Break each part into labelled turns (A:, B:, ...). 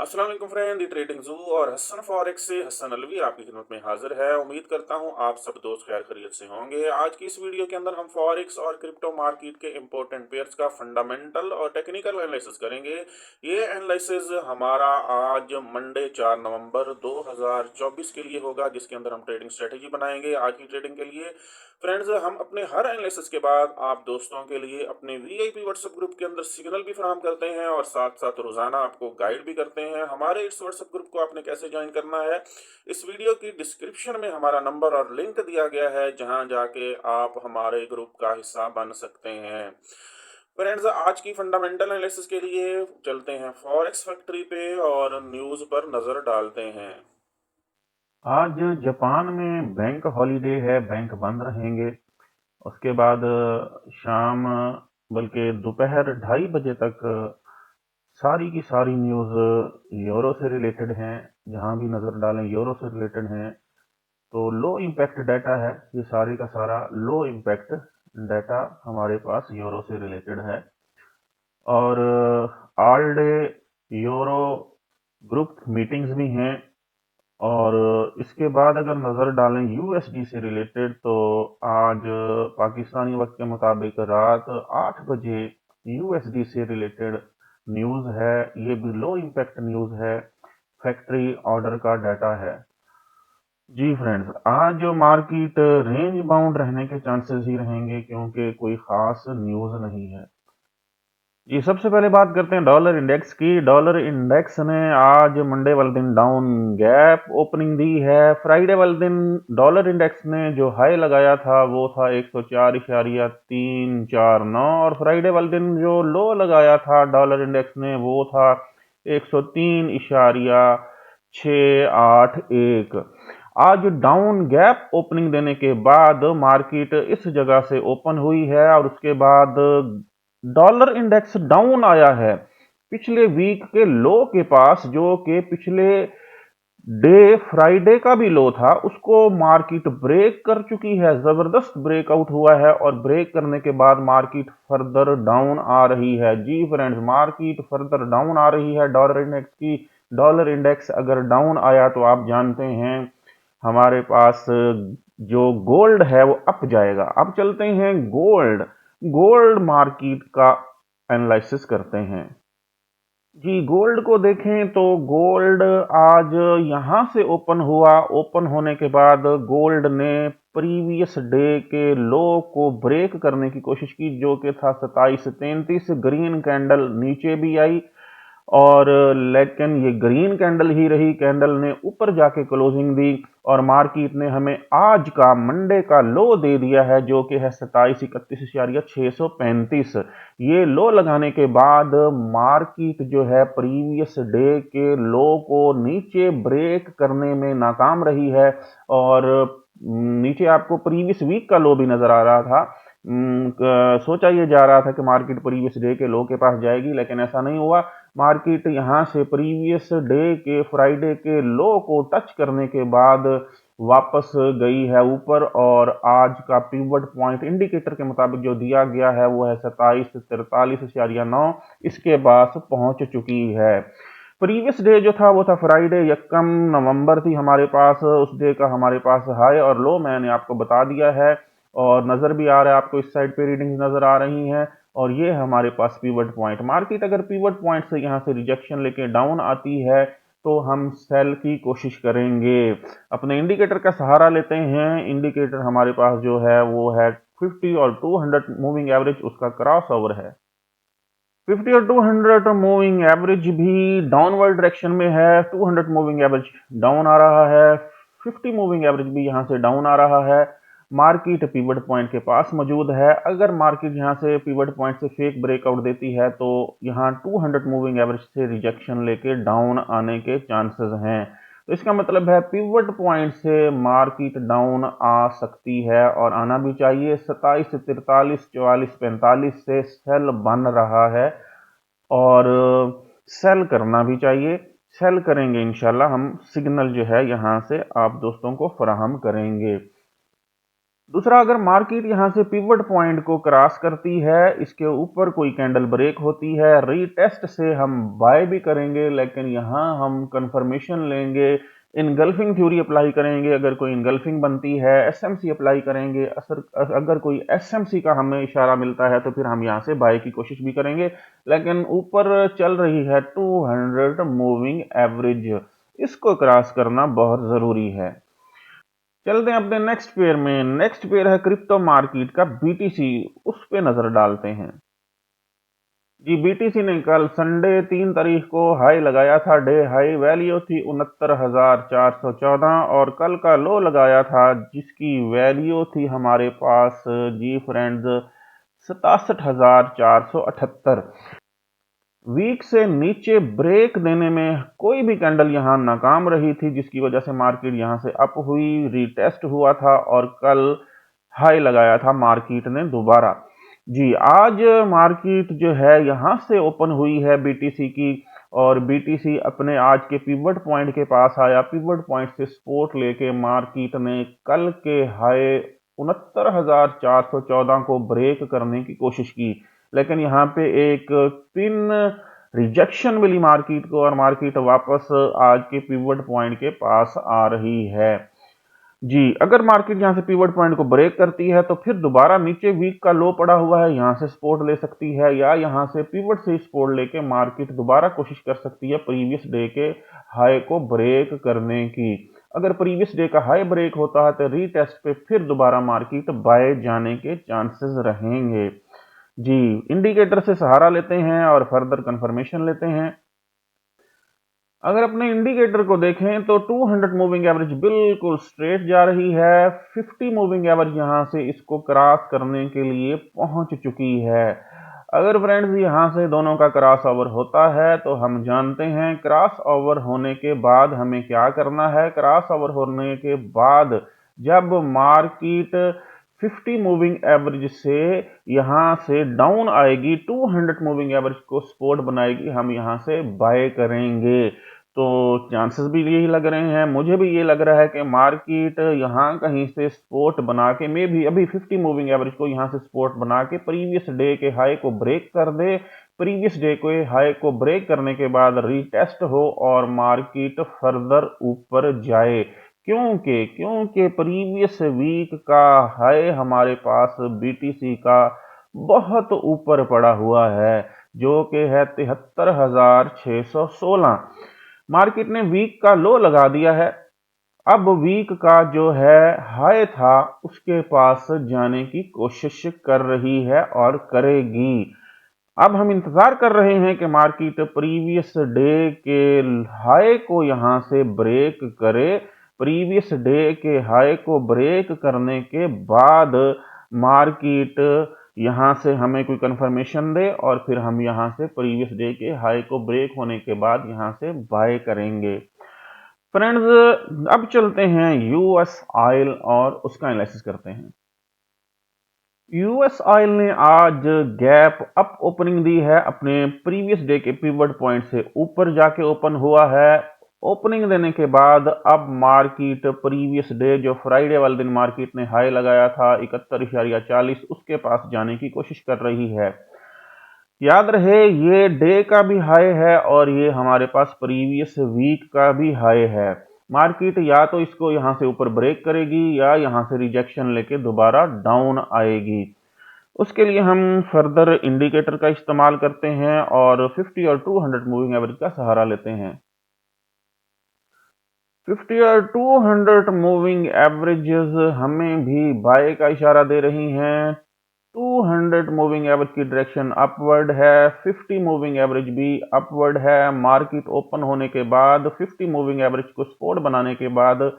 A: अस्सलाम वालेकुम फ्रेंड, दी trading zoo और हसन फॉरेक्स से हसन अलवी आपकी खिदमत में हाजिर है। उम्मीद करता हूं आप सब दोस्त खैर खैरियत से होंगे। आज की इस वीडियो के अंदर हम फॉरेक्स और क्रिप्टो मार्केट के इंपॉर्टेंट पेयर्स का फंडामेंटल और टेक्निकल एनालिसिस करेंगे। ये एनालिसिस हमारा आज मंडे 4 नवंबर 2024 के लिए होगा, जिसके अंदर हम ट्रेडिंग स्ट्रेटेजी बनाएंगे आज की ट्रेडिंग के लिए। फ्रेंड्स, हम अपने हर एनालिसिस के बाद आप दोस्तों के लिए अपने वीआईपी व्हाट्सएप ग्रुप के अंदर सिग्नल भी फराहम करते हैं और साथ साथ रोजाना आपको गाइड भी करते हैं। हमारे इस व्हाट्सएप ग्रुप को आपने कैसे ज्वाइन करना है, इस वीडियो की डिस्क्रिप्शन में हमारा नंबर और लिंक दिया गया है, जहां जाके आप हमारे ग्रुप का हिस्सा बन सकते हैं। फ्रेंड्स, आज की फंडामेंटल एनालिसिस के लिए चलते हैं फॉरेक्स फैक्ट्री पे और न्यूज पर नजर डालते हैं।
B: आज जापान में बैंक हॉलीडे है, बैंक बंद रहेंगे। उसके बाद शाम बल्कि दोपहर 2:30 बजे तक सारी की सारी न्यूज़ यूरो से रिलेटेड हैं। जहां भी नज़र डालें यूरो से रिलेटेड हैं। तो लो इम्पैक्ट डाटा है, ये सारे का सारा लो इम्पैक्ट डाटा हमारे पास यूरो से रिलेटेड है। और all day euro group meetings भी हैं। और इसके बाद अगर नज़र डालें यूएसडी से रिलेटेड, तो आज पाकिस्तानी वक्त के मुताबिक रात 8 बजे यूएसडी से रिलेटेड न्यूज़ है। ये भी लो इम्पैक्ट न्यूज़ है, फैक्ट्री ऑर्डर का डाटा है। जी फ्रेंड्स, आज जो मार्केट रेंज बाउंड रहने के चांसेस ही रहेंगे, क्योंकि कोई ख़ास न्यूज़ नहीं है। जी, सबसे पहले बात करते हैं डॉलर इंडेक्स की। डॉलर इंडेक्स ने आज मंडे वाले दिन डाउन गैप ओपनिंग दी है। फ्राइडे वाले दिन डॉलर इंडेक्स ने जो हाई लगाया था वो था 104.349, और फ्राइडे वाले दिन जो लो लगाया था डॉलर इंडेक्स ने वो था 103.681। आज डाउन गैप ओपनिंग देने के बाद मार्केट इस जगह से ओपन हुई है, और उसके बाद डॉलर इंडेक्स डाउन आया है पिछले वीक के लो के पास, जो कि पिछले डे फ्राइडे का भी लो था। उसको मार्केट ब्रेक कर चुकी है, जबरदस्त ब्रेकआउट हुआ है, और ब्रेक करने के बाद मार्केट फर्दर डाउन आ रही है। जी फ्रेंड्स, मार्केट फर्दर डाउन आ रही है डॉलर इंडेक्स की। डॉलर इंडेक्स अगर डाउन आया तो आप जानते हैं हमारे पास जो गोल्ड है वो अप जाएगा। अब चलते हैं गोल्ड गोल्ड मार्केट का एनालिसिस करते हैं। जी, गोल्ड को देखें तो गोल्ड आज यहां से ओपन हुआ। ओपन होने के बाद गोल्ड ने प्रीवियस डे के लो को ब्रेक करने की कोशिश की, जो कि था 2733। ग्रीन कैंडल नीचे भी आई, और लेकिन ये ग्रीन कैंडल ही रही। कैंडल ने ऊपर जाके क्लोजिंग दी, और मार्केट ने हमें आज का मंडे का लो दे दिया है, जो कि है 2731,635। ये लो लगाने के बाद मार्केट जो है प्रीवियस डे के लो को नीचे ब्रेक करने में नाकाम रही है। और नीचे आपको प्रीवियस वीक का लो भी नजर आ रहा था। सोचा ये जा रहा था कि मार्केट प्रीवियस डे के लो के पास जाएगी, लेकिन ऐसा नहीं हुआ। मार्केट यहां से प्रीवियस डे के फ्राइडे के लो को टच करने के बाद वापस गई है ऊपर, और आज का पिवट पॉइंट इंडिकेटर के मुताबिक जो दिया गया है वो है 2743.9। इसके पास पहुंच चुकी है। प्रीवियस डे जो था वो था फ्राइडे 1 नवंबर थी हमारे पास। उस डे का हमारे पास हाई और लो मैंने आपको बता दिया है, और नजर भी आ रहा है आपको, इस साइड पे रीडिंग्स नजर आ रही हैं। और ये हमारे पास पिवट पॉइंट, मार्केट अगर पिवट पॉइंट से यहाँ से रिजेक्शन लेके डाउन आती है तो हम सेल की कोशिश करेंगे। अपने इंडिकेटर का सहारा लेते हैं। इंडिकेटर हमारे पास जो है वो है 50 और 200 मूविंग एवरेज, उसका क्रॉस ओवर है। 50 और 200 मूविंग एवरेज भी डाउनवर्ड डायरेक्शन में है। 200 मूविंग एवरेज डाउन आ रहा है, 50 मूविंग एवरेज भी यहां से डाउन आ रहा है। मार्केट पिवट पॉइंट के पास मौजूद है। अगर मार्केट यहां से पिवट पॉइंट से फेक ब्रेकआउट देती है तो यहां 200 मूविंग एवरेज से रिजेक्शन लेके डाउन आने के चांसेस हैं। तो इसका मतलब है पिवट पॉइंट से मार्केट डाउन आ सकती है, और आना भी चाहिए। 2743, 44, 45 से सेल बन रहा है, और सेल करना भी चाहिए। सेल करेंगे इंशाल्लाह, हम सिग्नल जो है यहां से आप दोस्तों को फराहम करेंगे। दूसरा, अगर मार्केट यहां से पिवट पॉइंट को क्रॉस करती है, इसके ऊपर कोई कैंडल ब्रेक होती है, रीटेस्ट से हम बाय भी करेंगे, लेकिन यहां हम कंफर्मेशन लेंगे, इनगल्फिंग थ्योरी अप्लाई करेंगे। अगर कोई इनगल्फिंग बनती है, एसएमसी अप्लाई करेंगे। अगर कोई एसएमसी का हमें इशारा मिलता है तो फिर हम यहां से बाय की कोशिश भी करेंगे। लेकिन ऊपर चल रही है 200 मूविंग एवरेज, इसको क्रॉस करना बहुत जरूरी है। चलते हैं अपने नेक्स्ट पेयर में। नेक्स्ट पेयर है क्रिप्टो मार्केट का बीटीसी, उस पे नजर डालते हैं। जी, बीटीसी ने कल संडे 3 तारीख को हाई लगाया था। डे हाई वैल्यू थी 69,414 और कल का लो लगाया था जिसकी वैल्यू थी हमारे पास जी फ्रेंड्स 67,478। वीक से नीचे ब्रेक देने में कोई भी कैंडल यहां नाकाम रही थी, जिसकी वजह से मार्केट यहां से अप हुई, रीटेस्ट हुआ था और कल हाई लगाया था मार्केट ने दोबारा। जी, आज मार्केट जो है यहां से ओपन हुई है बीटीसी की, और बीटीसी अपने आज के पिवट पॉइंट के पास आया। पिवट पॉइंट से सपोर्ट लेके मार्केट ने कल के हाई 69,414 को ब्रेक करने की कोशिश की, लेकिन यहाँ पे एक पिन रिजेक्शन मिली मार्केट को और मार्केट वापस आज के पिवट पॉइंट के पास आ रही है। जी, अगर मार्केट यहां से पिवट पॉइंट को ब्रेक करती है तो फिर दोबारा नीचे वीक का लो पड़ा हुआ है, यहां से सपोर्ट ले सकती है, या यहां से पिवट से सपोर्ट लेके मार्केट दोबारा कोशिश कर सकती है प्रीवियस डे के हाई को ब्रेक करने की। अगर प्रीवियस डे का हाई ब्रेक होता है तो रीटेस्ट पे फिर दोबारा मार्केट बाय जाने के चांसेस रहेंगे। जी, इंडिकेटर से सहारा लेते हैं और फर्दर कंफर्मेशन लेते हैं। अगर अपने इंडिकेटर को देखें तो 200 मूविंग एवरेज बिल्कुल स्ट्रेट जा रही है। 50 मूविंग एवरेज यहां से इसको क्रॉस करने के लिए पहुंच चुकी है। अगर फ्रेंड्स यहां से दोनों का क्रॉस ओवर होता है तो हम जानते हैं क्रॉस ओवर होने के बाद हमें क्या करना है। क्रॉस ओवर होने के बाद जब मार्केट 50 मूविंग एवरेज से यहां से डाउन आएगी, 200 मूविंग एवरेज को सपोर्ट बनाएगी, हम यहां से बाय करेंगे। तो चांसेस भी यही लग रहे हैं, मुझे भी ये लग रहा है कि मार्केट यहां कहीं से सपोर्ट बना के मे भी अभी 50 मूविंग एवरेज को यहां से सपोर्ट बना के प्रीवियस डे के हाई को ब्रेक कर दे। प्रीवियस डे के हाई को ब्रेक करने के बाद रीटेस्ट हो और मार्केट फर्दर ऊपर जाए। क्योंकि प्रीवियस वीक का हाई हमारे पास बीटीसी का बहुत ऊपर पड़ा हुआ है, जो कि है 73,616। मार्केट ने वीक का लो लगा दिया है। अब वीक का जो है हाई था उसके पास जाने की कोशिश कर रही है और करेगी। अब हम इंतजार कर रहे हैं कि मार्केट प्रीवियस डे के हाई को यहां से ब्रेक करे। प्रीवियस डे के हाई को ब्रेक करने के बाद मार्केट यहां से हमें कोई कंफर्मेशन दे और फिर हम यहां से प्रीवियस डे के हाई को ब्रेक होने के बाद यहां से बाय करेंगे। फ्रेंड्स, अब चलते हैं यूएस ऑयल और उसका एनालिसिस करते हैं। यूएस ऑयल ने आज गैप अप ओपनिंग दी है, अपने प्रीवियस डे के पिवट पॉइंट से ऊपर जाके ओपन हुआ है। ओपनिंग देने के बाद अब मार्केट प्रीवियस डे जो फ्राइडे वाले दिन मार्केट ने हाई लगाया था 71.40, उसके पास जाने की कोशिश कर रही है। याद रहे ये डे का भी हाई है और ये हमारे पास प्रीवियस वीक का भी हाई है। मार्केट या तो इसको यहां से ऊपर ब्रेक करेगी या यहां से रिजेक्शन लेके दोबारा डाउन आएगी। उसके लिए हम फर्दर इंडिकेटर का इस्तेमाल करते हैं और 50 और 200 मूविंग एवरेज का सहारा लेते हैं। 50 और 200 मूविंग एवरेजेस हमें भी बाय का इशारा दे रही हैं। 200 मूविंग एवरेज की डायरेक्शन अपवर्ड है, 50 मूविंग एवरेज भी अपवर्ड है। मार्केट ओपन होने के बाद 50 मूविंग एवरेज को सपोर्ट बनाने के बाद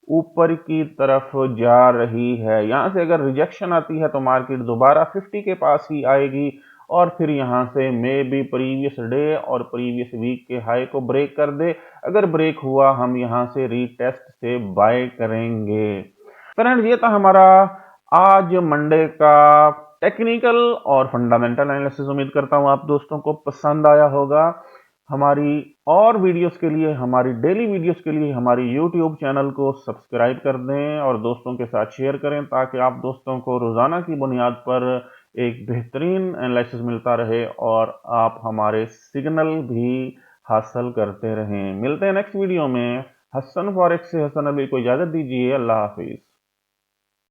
B: ऊपर की तरफ जा रही है। यहां से अगर रिजेक्शन आती है तो मार्केट दोबारा 50 के पास ही आएगी और फिर यहां से मे बी प्रीवियस डे और प्रीवियस वीक के हाई को ब्रेक कर दे। अगर ब्रेक हुआ हम यहां से रीटेस्ट से बाय करेंगे। फ्रेंड्स, ये था हमारा आज मंडे का टेक्निकल और फंडामेंटल एनालिसिस। उम्मीद करता हूं आप दोस्तों को पसंद आया होगा। हमारी और वीडियोस के लिए, हमारी डेली वीडियोस के लिए हमारी यूट्यूब चैनल को सब्सक्राइब कर दें और दोस्तों के साथ शेयर करें, ताकि आप दोस्तों को रोज़ाना की बुनियाद पर एक बेहतरीन एनालिसिस मिलता रहे और आप हमारे सिग्नल भी हासिल करते रहें। मिलते हैं नेक्स्ट वीडियो में। हसन फॉरेक्स से हसन अली को इजाज़त दीजिए। अल्लाह हाफिज़।